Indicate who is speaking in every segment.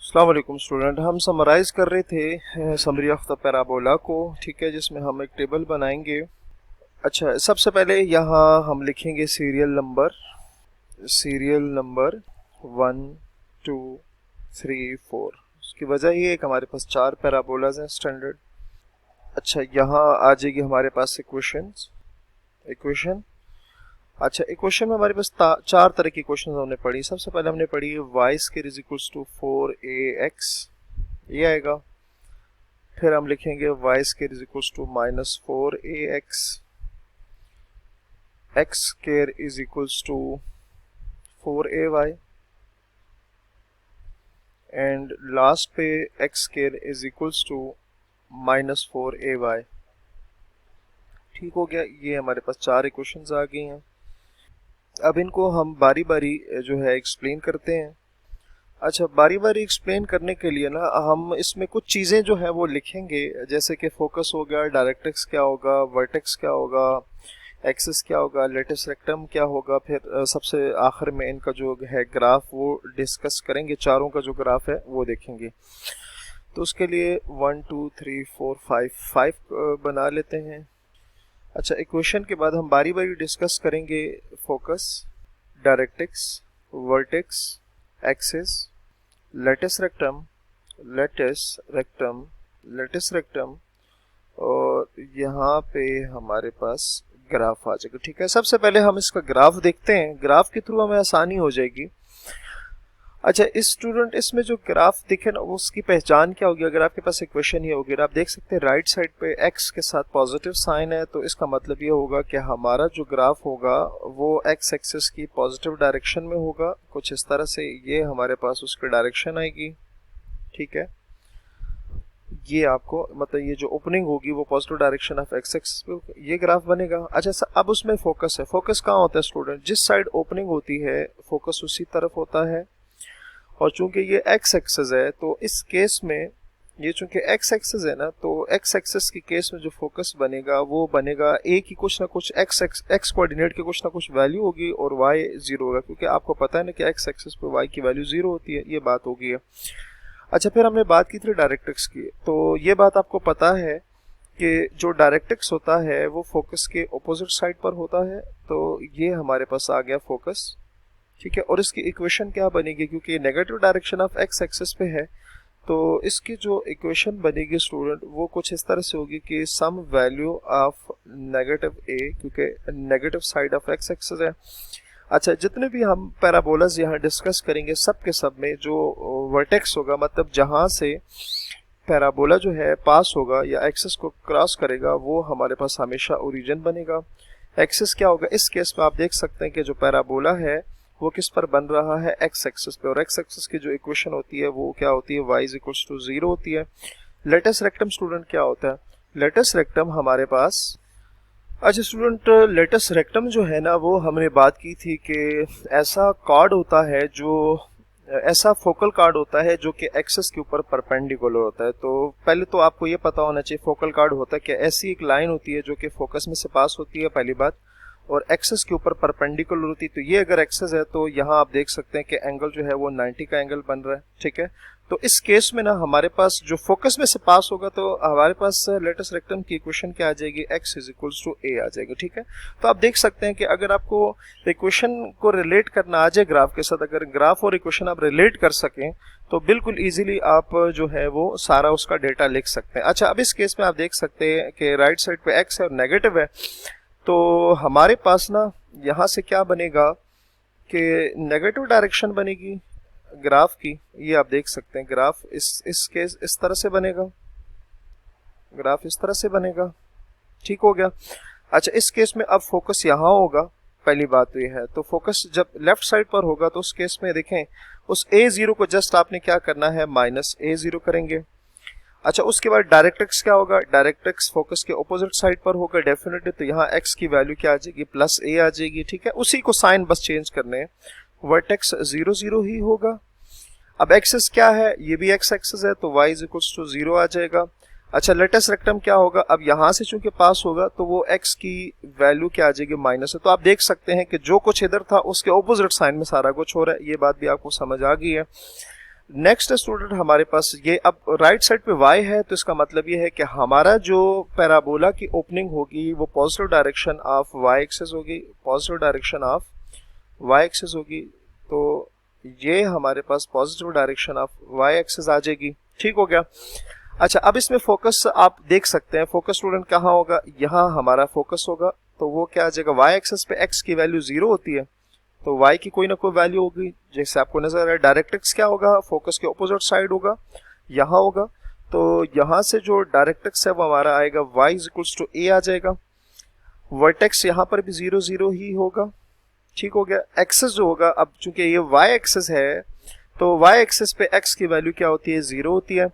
Speaker 1: अस्सलाम वालेकुम स्टूडेंट। हम समराइज़ कर रहे थे समरी ऑफ द पैराबोला को, ठीक है, जिसमें हम एक टेबल बनाएंगे। अच्छा, सबसे पहले यहाँ हम लिखेंगे सीरियल नंबर 1 2 3 4। उसकी वजह ये है कि हमारे पास 4 पैराबोलाज हैं स्टैंडर्ड। अच्छा, यहाँ आ जाएगी हमारे पास इक्वेशन। अच्छा, इक्वेशन में हमारे पास 4 तरह की इक्वेशन हमने पढ़ी। सबसे पहले हमने पढ़ी Y square is equals to 4ax, ये आएगा। फिर हम लिखेंगे Y square is equals to -4ax, X square is equals to 4ay, and last पे X square is equals to -4ay। ठीक हो गया, ये हमारे पास 4 इक्वेशंस आ गई हैं। अब इनको हम बारी बारी जो है एक्सप्लेन करते हैं। अच्छा, बारी बारी एक्सप्लेन करने के लिए ना हम इसमें कुछ चीज़ें जो है वो लिखेंगे, जैसे कि फोकस हो गया, डायरेक्ट्रिक्स क्या होगा, वर्टेक्स क्या होगा, एक्सिस क्या होगा, लेटिस रेक्टम क्या होगा, फिर सबसे आखिर में इनका जो है ग्राफ वो डिस्कस करेंगे। चारों का जो ग्राफ है वो देखेंगे। तो उसके लिए 1 2 3 4 5 बना लेते हैं। अच्छा, इक्वेशन के बाद हम बारी बारी डिस्कस करेंगे focus, directrix, vertex, axis, latus rectum, latus rectum, और यहाँ पे हमारे पास ग्राफ आ जाएगा। ठीक है, सबसे पहले हम इसका ग्राफ देखते हैं। ग्राफ के थ्रू हमें आसानी हो जाएगी। अच्छा, इस स्टूडेंट इसमें जो ग्राफ दिखे ना उसकी पहचान क्या होगी? अगर आपके पास इक्वेशन ही होगी, आप देख सकते हैं राइट साइड पे एक्स के साथ पॉजिटिव साइन है, तो इसका मतलब ये होगा कि हमारा जो ग्राफ होगा वो एक्स एक्सिस की पॉजिटिव डायरेक्शन में होगा। कुछ इस तरह से ये हमारे पास उसकी डायरेक्शन आएगी। ठीक है, ये आपको मतलब ये जो ओपनिंग होगी वो positive direction of x axis पे ये ग्राफ बनेगा। अच्छा, अब उसमें फोकस है। फोकस कहाँ होता है स्टूडेंट? जिस साइड ओपनिंग होती है फोकस उसी तरफ होता है। और चूंकि ये एक्स एक्सिस है तो इस केस में ये चूंकि एक्स एक्सिस है ना, तो एक्स एक्सिस के केस में जो फोकस बनेगा वो बनेगा ए की कुछ ना कुछ एक्स कोऑर्डिनेट की कुछ ना कुछ वैल्यू होगी और वाई 0 होगा, क्योंकि आपको पता है ना कि एक्स एक्सिस पे वाई की वैल्यू 0 होती है। ये बात होगी। अच्छा, फिर हमने बात की थी डायरेक्ट्रिक्स की, तो ये बात आपको पता है कि जो डायरेक्ट्रिक्स होता है वो फोकस के ऑपोजिट साइड पर होता है। तो ये हमारे पास आ गया फोकस। ठीक है, और इसकी इक्वेशन क्या बनेगी? क्योंकि negative direction of x axis पे है, तो इसकी जो इक्वेशन बनेगी स्टूडेंट वो कुछ इस तरह से होगी कि सम वैल्यू ऑफ नेगेटिव ए, क्योंकि negative side of x axis है। अच्छा, जितने भी हम पैराबोलाज यहाँ डिस्कस करेंगे सब के सब में जो वर्टेक्स होगा, मतलब जहाँ से पैराबोला जो है पास होगा या एक्सिस को क्रॉस करेगा, वो हमारे पास हमेशा ओरिजिन बनेगा। एक्सिस क्या होगा? इस केस में आप देख सकते हैं कि जो पैराबोला है वो किस पर बन रहा है? एक्स एक्सिस पे। और एक्स एक्सिस की जो इक्वेशन होती है वो क्या होती है? y इज इक्वल्स टू 0 होती है। लेटिस रेक्टम स्टूडेंट क्या होता है? लेटिस रेक्टम हमारे पास, अच्छा स्टूडेंट, लेटिस रेक्टम जो है ना वो हमने बात की थी कि ऐसा कार्ड होता है जो ऐसा फोकल कार्ड होता है जो कि एक्सिस के ऊपर परपेंडिकुलर होता है। तो पहले तो आपको ये पता होना चाहिए फोकल कार्ड होता है कि ऐसी एक लाइन होती है जो कि फोकस में से पास होती है, पहली बात, और एक्सिस के ऊपर परपेंडिकुलर होती है। तो ये अगर एक्सिस है तो यहाँ आप देख सकते हैं कि एंगल जो है वो 90 का एंगल बन रहा है। ठीक है, तो इस केस में ना हमारे पास जो फोकस में से पास होगा तो हमारे पास लेटिस रेक्टम की इक्वेशन क्या आ जाएगी? x is equals to a आ जाएगी। ठीक है, तो आप देख सकते हैं कि अगर आपको इक्वेशन को रिलेट करना आ जाए ग्राफ के साथ, अगर ग्राफ और इक्वेशन आप रिलेट कर सकें तो बिल्कुल इजीली आप जो है वो सारा उसका डेटा लिख सकते हैं। अच्छा, अब इस केस में आप देख सकते हैं कि राइट साइड पे x है और नेगेटिव है, तो हमारे पास ना यहाँ से क्या बनेगा कि नेगेटिव डायरेक्शन बनेगी ग्राफ की। ये आप देख सकते हैं ग्राफ इस तरह से बनेगा, ग्राफ इस तरह से बनेगा। ठीक हो गया। अच्छा, इस केस में अब फोकस यहाँ होगा, पहली बात तो ये है। तो फोकस जब लेफ्ट साइड पर होगा तो उस केस में देखें उस a0 को जस्ट आपने क्या करना है? -a0 करेंगे। अच्छा, उसके बाद डायरेक्ट्रिक्स क्या होगा? डायरेक्ट्रिक्स फोकस के ऑपोजिट साइड पर होगा डेफिनेटली, तो यहाँ x की वैल्यू क्या आ जाएगी? +a आ जाएगी। ठीक है, उसी को साइन बस चेंज करने हैं। वर्टेक्स 0 0 ही होगा। अब एक्सिस क्या है? ये भी x एक्सिस है, तो y इज इक्वल्स टू 0 आ जाएगा। अच्छा, लेटिस रेक्टम क्या होगा? अब यहाँ से चूंकि पास होगा तो वो x की वैल्यू क्या आ जाएगी? माइनस है। तो आप देख सकते हैं कि जो कुछ इधर था उसके ऑपोजिट साइन में सारा कुछ हो रहा है। ये बात भी आपको समझ आ गई है। नेक्स्ट स्टूडेंट हमारे पास ये अब राइट साइड पे y है, तो इसका मतलब ये है कि हमारा जो पैराबोला की ओपनिंग होगी वो positive direction of y axis होगी, positive direction of y axis होगी। तो ये हमारे पास positive direction of y axis आ जाएगी। ठीक हो गया। अच्छा, अब इसमें फोकस आप देख सकते हैं, फोकस स्टूडेंट कहाँ होगा, यहाँ हमारा फोकस होगा। तो वो क्या आ जाएगा, y एक्सिस पे x की वैल्यू 0 होती है, तो y की कोई ना कोई वैल्यू होगी, जैसे आपको नजर आ रहा है। डायरेक्ट्रिक्स क्या होगा, फोकस के ऑपोजिट साइड होगा, यहाँ होगा। तो यहाँ से जो डायरेक्ट्रिक्स है वो हमारा आएगा y is equals to a आ जाएगा। वर्टेक्स यहाँ पर भी 0 0 ही होगा। ठीक हो गया। एक्सेस जो होगा, अब चूंकि ये y एक्सेस है तो y एक्सेस पे x की वैल्यू क्या होती है, 0 होती है।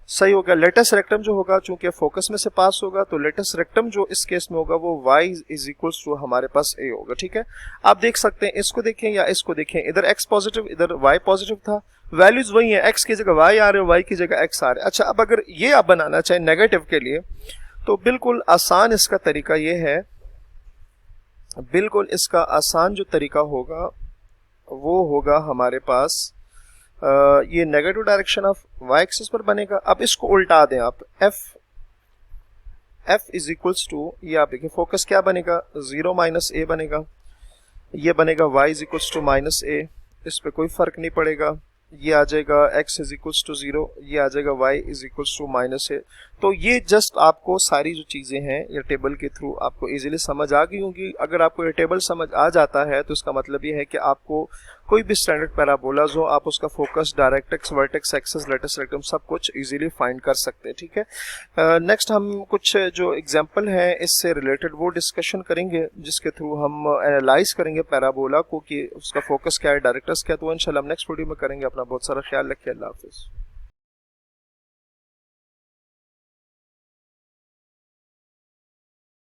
Speaker 1: सही होगा। लेटेस्ट रेक्टम जो होगा, चूंकि फोकस में से पास होगा, तो लेटेस्ट रेक्टम जो इस केस में होगा वो y इज इक्वल्स टू हमारे पास a होगा। ठीक है। आप देख सकते हैं, इसको देखें या इसको देखें, इधर x पॉजिटिव इधर y पॉजिटिव था, वैल्यूज वही है, x की जगह y आ रहे हैं, y की जगह x आ रहे हैं। अच्छा, अब अगर ये आप बनाना चाहें नेगेटिव के लिए, तो बिल्कुल आसान इसका तरीका ये है, बिल्कुल इसका आसान जो तरीका होगा वो होगा हमारे पास ये negative direction of y axis पर बनेगा। अब इसको उल्टा दें आप, f इज इक्वल्स टू, ये आप देखिए फोकस क्या बनेगा, 0 माइनस a बनेगा, ये बनेगा y is equals to minus a, इस पे कोई फर्क नहीं पड़ेगा। ये आ जाएगा x इज इक्वल्स टू 0, ये आ जाएगा y is equals to minus a। तो ये जस्ट आपको सारी जो चीज़ें हैं ये टेबल के थ्रू आपको इजीली समझ आ गई होंगी। अगर आपको ये टेबल समझ आ जाता है तो इसका मतलब ये है कि आपको कोई भी स्टैंडर्ड पैराबोलाज हो, आप उसका focus, directrix, vertex, axis, latus rectum सब कुछ इजीली फाइंड कर सकते हैं। ठीक है। नेक्स्ट हम कुछ जो एग्जांपल है इससे रिलेटेड वो डिस्कशन करेंगे, जिसके थ्रू हम एनालाइज करेंगे पैराबोला को कि उसका फोकस क्या है, डायरेक्टर्स क्या है। तो इंशाल्लाह हम नेक्स्ट वीडियो में करेंगे। अपना बहुत सारा ख्याल रखिए। अल्लाह हाफिज़।